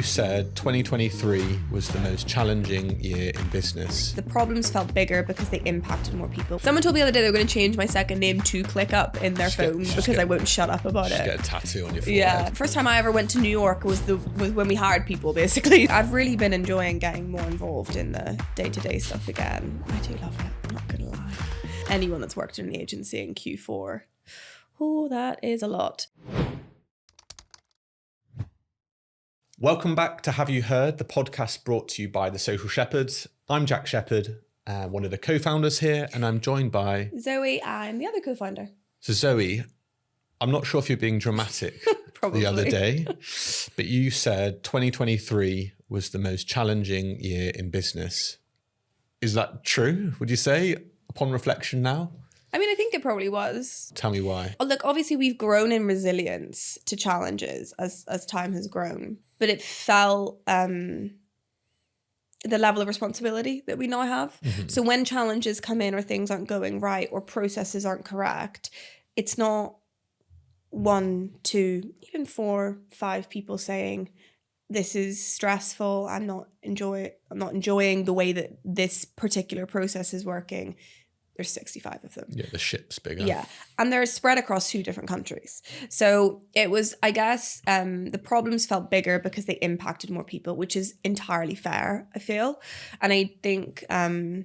You said 2023 was the most challenging year in business. The problems felt bigger because they impacted more people. Someone told me the other day they were going to change my second name to ClickUp in their phone because I won't shut up about it. Get a tattoo on your forehead. Yeah. First time I ever went to New York was when we hired people, basically. I've really been enjoying getting more involved in the day-to-day stuff again. I do love it, I'm not going to lie. Anyone that's worked in an agency in Q4, oh, that is a lot. Welcome back to Have You Heard, the podcast brought to you by The Social Shepherds. I'm Jack Shepherd, one of the co-founders here, and I'm joined by... Zoe, I'm the other co-founder. So Zoe, I'm not sure if you're being dramatic the other day, but you said 2023 was the most challenging year in business. Is that true, would you say, upon reflection now? I mean, I think it probably was. Tell me why. Oh, look, obviously we've grown in resilience to challenges as time has grown, but it felt the level of responsibility that we now have. Mm-hmm. So when challenges come in or things aren't going right or processes aren't correct, it's not 1, 2, even 4, 5 people saying, this is stressful, I'm not enjoying the way that this particular process is working. There's 65 of them. Yeah, the ship's bigger. Yeah. And they're spread across 2 different countries. So it was, I guess, the problems felt bigger because they impacted more people, which is entirely fair, I feel. And I think a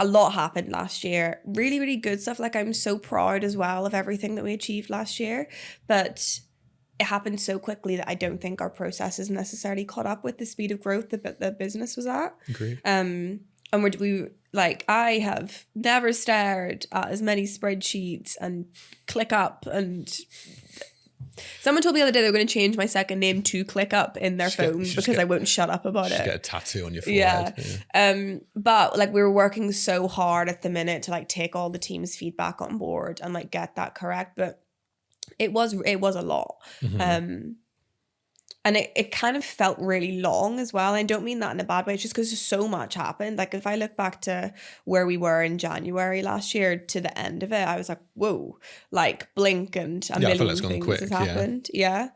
lot happened last year. Really, really good stuff. Like, I'm so proud as well of everything that we achieved last year. But it happened so quickly that I don't think our processes necessarily caught up with the speed of growth that the business was at. Agreed. And I have never stared at as many spreadsheets and ClickUp, and someone told me the other day they were going to change my second name to ClickUp in their phone because I won't shut up about it. Get a tattoo on your forehead. Yeah. But like, we were working so hard at the minute to like take all the team's feedback on board and like get that correct. But it was a lot. Mm-hmm. And it kind of felt really long as well. I don't mean that in a bad way. It's just because so much happened. Like, if I look back to where we were in January last year to the end of it, I was like, whoa, like blink and a million things has happened. Yeah.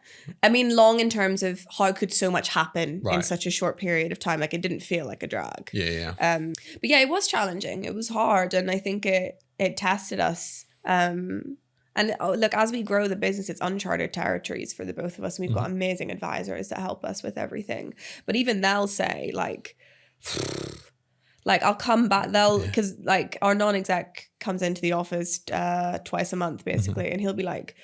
I mean, long in terms of how could so much happen in such a short period of time. Like, it didn't feel like a drag. Yeah. But yeah, it was challenging. It was hard. And I think it tested us. And look, as we grow the business, it's uncharted territories for the both of us. And we've got amazing advisors that help us with everything. But even they'll say, like I'll come back. Because like our non-exec comes into the office twice a month, basically. And he'll be like,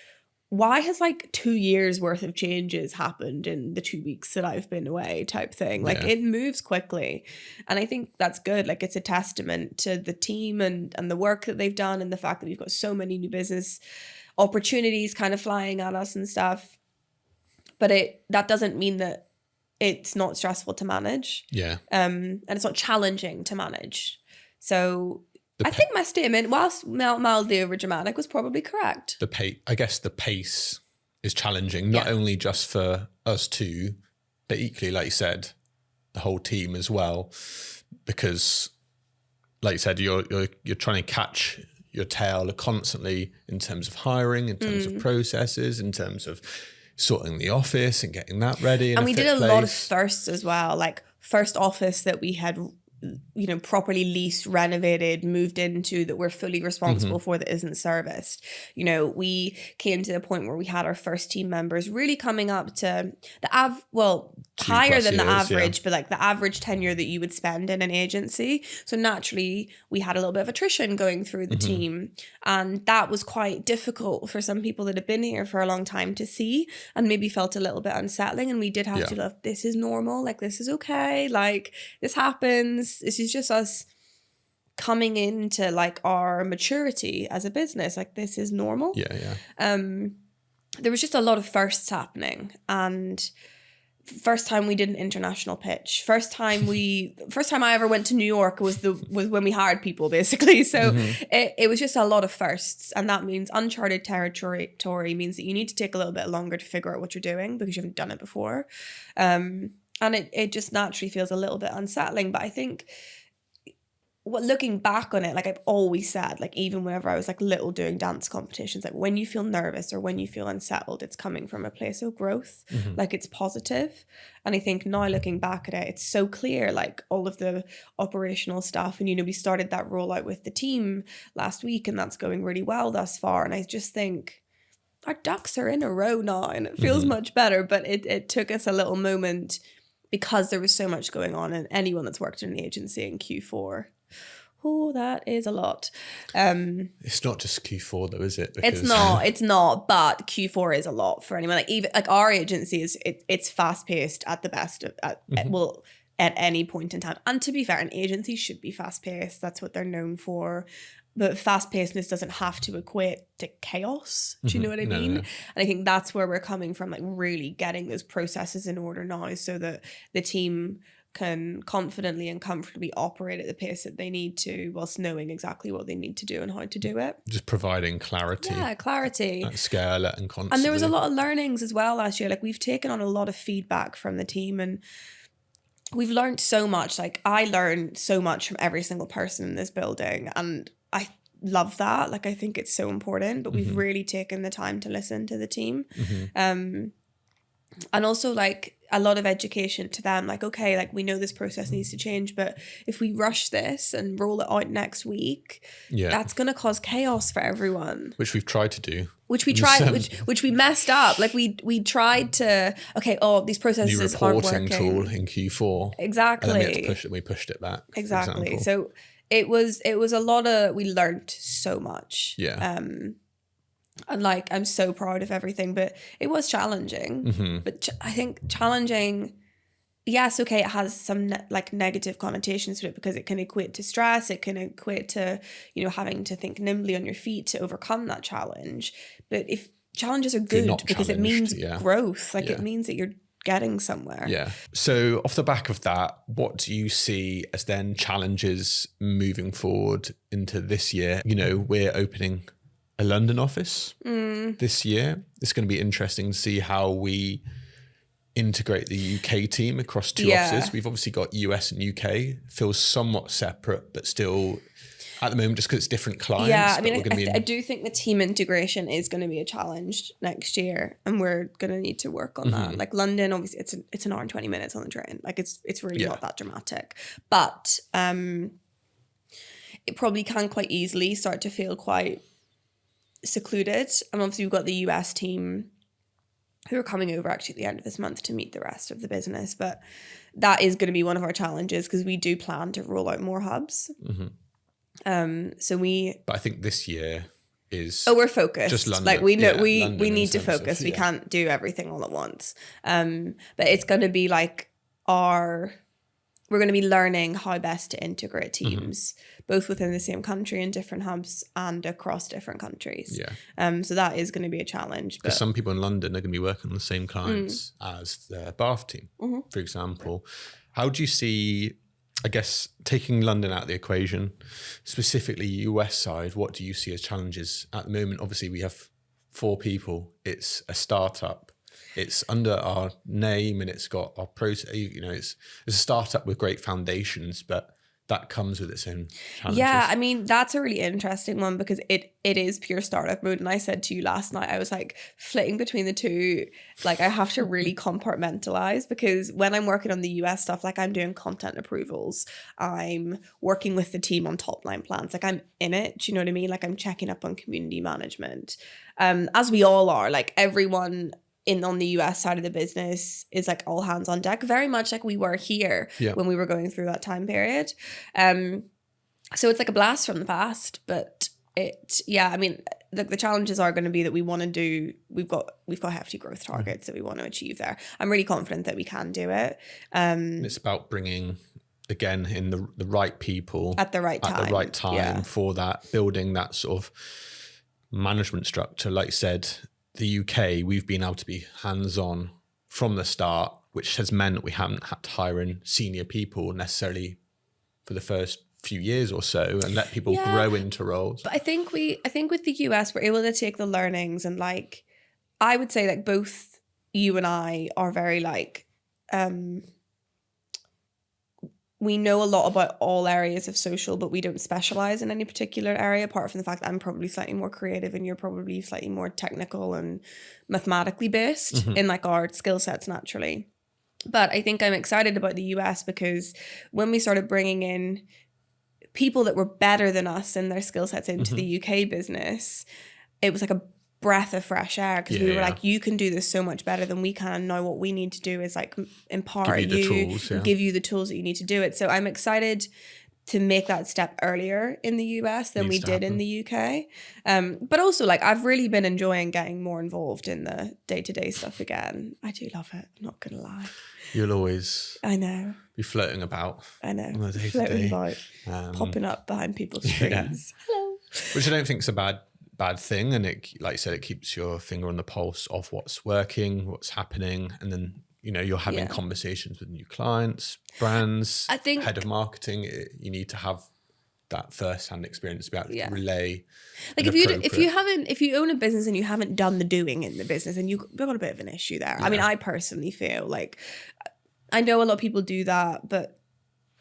why has like 2 years worth of changes happened in the 2 weeks that I've been away, type thing. Like, it moves quickly. And I think that's good. Like, it's a testament to the team and the work that they've done, and the fact that we've got so many new business opportunities kind of flying at us and stuff. But that doesn't mean that it's not stressful to manage. Yeah. And it's not challenging to manage. So I think my statement, whilst mildly overdramatic, was probably correct. I guess the pace is challenging, not only just for us two, but equally, like you said, the whole team as well. Because, like you said, you're trying to catch your tail constantly in terms of hiring, in terms of processes, in terms of sorting the office and getting that ready. And we did a lot of firsts as well, like first office that we had, properly leased, renovated, moved into, that we're fully responsible for, that isn't serviced. We came to the point where we had our first team members really coming up to the higher than the average, but like the average tenure that you would spend in an agency. So naturally we had a little bit of attrition going through the team, and that was quite difficult for some people that have been here for a long time to see, and maybe felt a little bit unsettling. And we did have to love, this is normal, like this is okay, like this happens. This is just us coming into like our maturity as a business. Like, this is normal. Yeah. There was just a lot of firsts happening, and first time we did an international pitch. First time I ever went to New York was when we hired people, basically. So it was just a lot of firsts, and that means uncharted territory means that you need to take a little bit longer to figure out what you're doing because you haven't done it before. And it just naturally feels a little bit unsettling. But I think looking back on it, like I've always said, like even whenever I was like little doing dance competitions, like when you feel nervous or when you feel unsettled, it's coming from a place of growth, like it's positive. And I think now looking back at it, it's so clear, like all of the operational stuff. And, you know, we started that rollout with the team last week and that's going really well thus far. And I just think our ducks are in a row now and it feels much better, but it took us a little moment because there was so much going on, and anyone that's worked in an agency in Q4, oh, that is a lot. It's not just Q4 though, is it? Because it's not, but Q4 is a lot for anyone. Like even like our agency it's fast paced at the best of at any point in time. And to be fair, an agency should be fast paced. That's what they're known for. But fast pacedness doesn't have to equate to chaos. Do you know what I mean? No. And I think that's where we're coming from, like really getting those processes in order now so that the team can confidently and comfortably operate at the pace that they need to, whilst knowing exactly what they need to do and how to do it. Just providing clarity. Yeah, clarity. At scale and constantly. And there was a lot of learnings as well last year. Like we've taken on a lot of feedback from the team and we've learned so much. Like I learned so much from every single person in this building and I love that. Like I think it's so important, but we've really taken the time to listen to the team. And also like a lot of education to them, like, okay, like we know this process needs to change, but if we rush this and roll it out next week, that's going to cause chaos for everyone. Which we've tried to do. Which we tried, which we messed up. Like we tried to, these processes aren't working. New reporting tool in Q4. Exactly. And then we pushed it back. Exactly. So it was a lot of, we learned so much. Yeah. And like, I'm so proud of everything, but it was challenging. But I think challenging, yes, okay, it has some negative connotations to it because it can equate to stress. It can equate to, you know, having to think nimbly on your feet to overcome that challenge. But if challenges are good because it means growth, like it means that you're getting somewhere. Yeah. So off the back of that, what do you see as then challenges moving forward into this year? You know, we're opening a London office this year. It's going to be interesting to see how we integrate the UK team across two offices. We've obviously got US and UK, feels somewhat separate, but still at the moment, just because it's different clients. Yeah, I mean, I do think the team integration is going to be a challenge next year, and we're going to need to work on that. Like London, obviously, it's an hour and 20 minutes on the train. Like it's really not that dramatic, but it probably can quite easily start to feel quite secluded. And obviously, we've got the US team who are coming over actually at the end of this month to meet the rest of the business, but that is going to be one of our challenges because we do plan to roll out more hubs. But I think this year is we're focused. Just London. Like we know we need to focus. We can't do everything all at once. But it's going to be like we're going to be learning how best to integrate teams both within the same country in different hubs and across different countries. Yeah. So that is going to be a challenge. Because some people in London are going to be working on the same clients as the Bath team, for example. How do you see, I guess, taking London out of the equation, specifically US side, what do you see as challenges at the moment? Obviously, we have 4 people. It's a startup. It's under our name and it's got our process. You know, it's a startup with great foundations, but that comes with its own challenges. Yeah, I mean, that's a really interesting one because it is pure startup mode. And I said to you last night, I was like flitting between the two. Like I have to really compartmentalize because when I'm working on the US stuff, like I'm doing content approvals, I'm working with the team on top line plans. Like I'm in it, do you know what I mean? Like I'm checking up on community management. As we all are, like everyone on the US side of the business is like all hands on deck, very much like we were here when we were going through that time period. So it's like a blast from the past, but I mean, the challenges are going to be that we want to do, we've got hefty growth targets that we want to achieve there. I'm really confident that we can do it. It's about bringing, again, in the right people at the right time for that, building that sort of management structure. Like you said, the UK, we've been able to be hands-on from the start, which has meant we haven't had to hire in senior people necessarily for the first few years or so and let people grow into roles. But I think with the US, we're able to take the learnings and like, I would say like both you and I are very like, we know a lot about all areas of social, but we don't specialize in any particular area, apart from the fact that I'm probably slightly more creative and you're probably slightly more technical and mathematically based in like our skill sets naturally. But I think I'm excited about the US because when we started bringing in people that were better than us in their skill sets into the UK business, it was like a breath of fresh air, because we were like, you can do this so much better than we can. Now what we need to do is like empower you, give you the tools that you need to do it. So I'm excited to make that step earlier in the US than we did in the UK. But also, like, I've really been enjoying getting more involved in the day-to-day stuff again. I do love it, I'm not gonna lie. You'll always be floating about. I know. On the day-to-day. Popping up behind people's screens. Hello. Which I don't think is a bad thing. And it, like you said, it keeps your finger on the pulse of what's working, what's happening. And then, you know, you're having conversations with new clients, brands, I think, head of marketing. You need to have that first-hand experience to be able to relay. Like if you own a business and you haven't done the doing in the business, and you've got a bit of an issue there. I mean, I personally feel like, I know a lot of people do that, but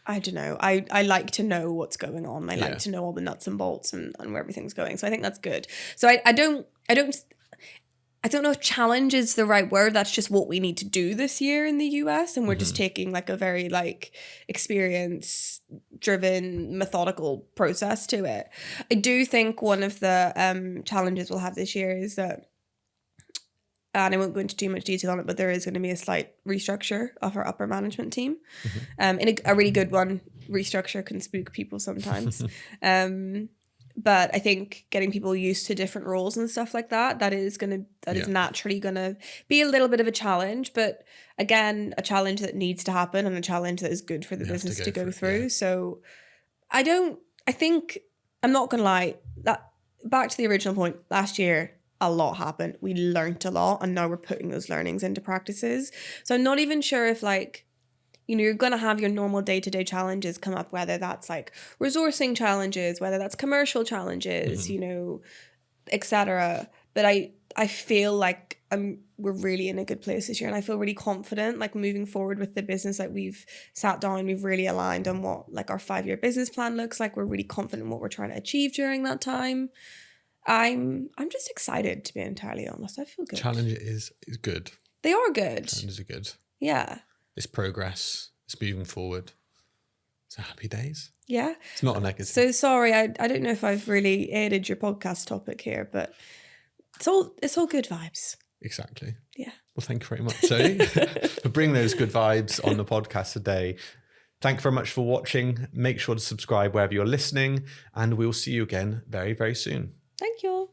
I don't know. I like to know what's going on. I like to know all the nuts and bolts and where everything's going. So I think that's good. So I don't know if challenge is the right word. That's just what we need to do this year in the US. And we're just taking like a very like experience driven, methodical process to it. I do think one of the challenges we'll have this year is that, and I won't go into too much detail on it, but there is going to be a slight restructure of our upper management team. In a really good one. Restructure can spook people sometimes. But I think getting people used to different roles and stuff like that is naturally going to be a little bit of a challenge. But again, a challenge that needs to happen and a challenge that is good for the business to go through. Yeah. So I'm not going to lie, that back to the original point, last year, a lot happened. We learned a lot, and now we're putting those learnings into practices. So I'm not even sure if like, you know, you're going to have your normal day-to-day challenges come up, whether that's like resourcing challenges, whether that's commercial challenges, you know, etc. But I feel like we're really in a good place this year, and I feel really confident like moving forward with the business. Like we've sat down, we've really aligned on what like our 5-year business plan looks like. We're really confident in what we're trying to achieve during that time. I'm just excited, to be entirely honest. I feel good. Challenge is good. They are good. Challenges are good. Yeah. It's progress. It's moving forward. It's happy days. Yeah. It's not a negative. So sorry, I don't know if I've really aided your podcast topic here, but it's all good vibes. Exactly. Yeah. Well, thank you very much, Zoe, for bringing those good vibes on the podcast today. Thank you very much for watching. Make sure to subscribe wherever you're listening, and we'll see you again very, very soon. Thank you.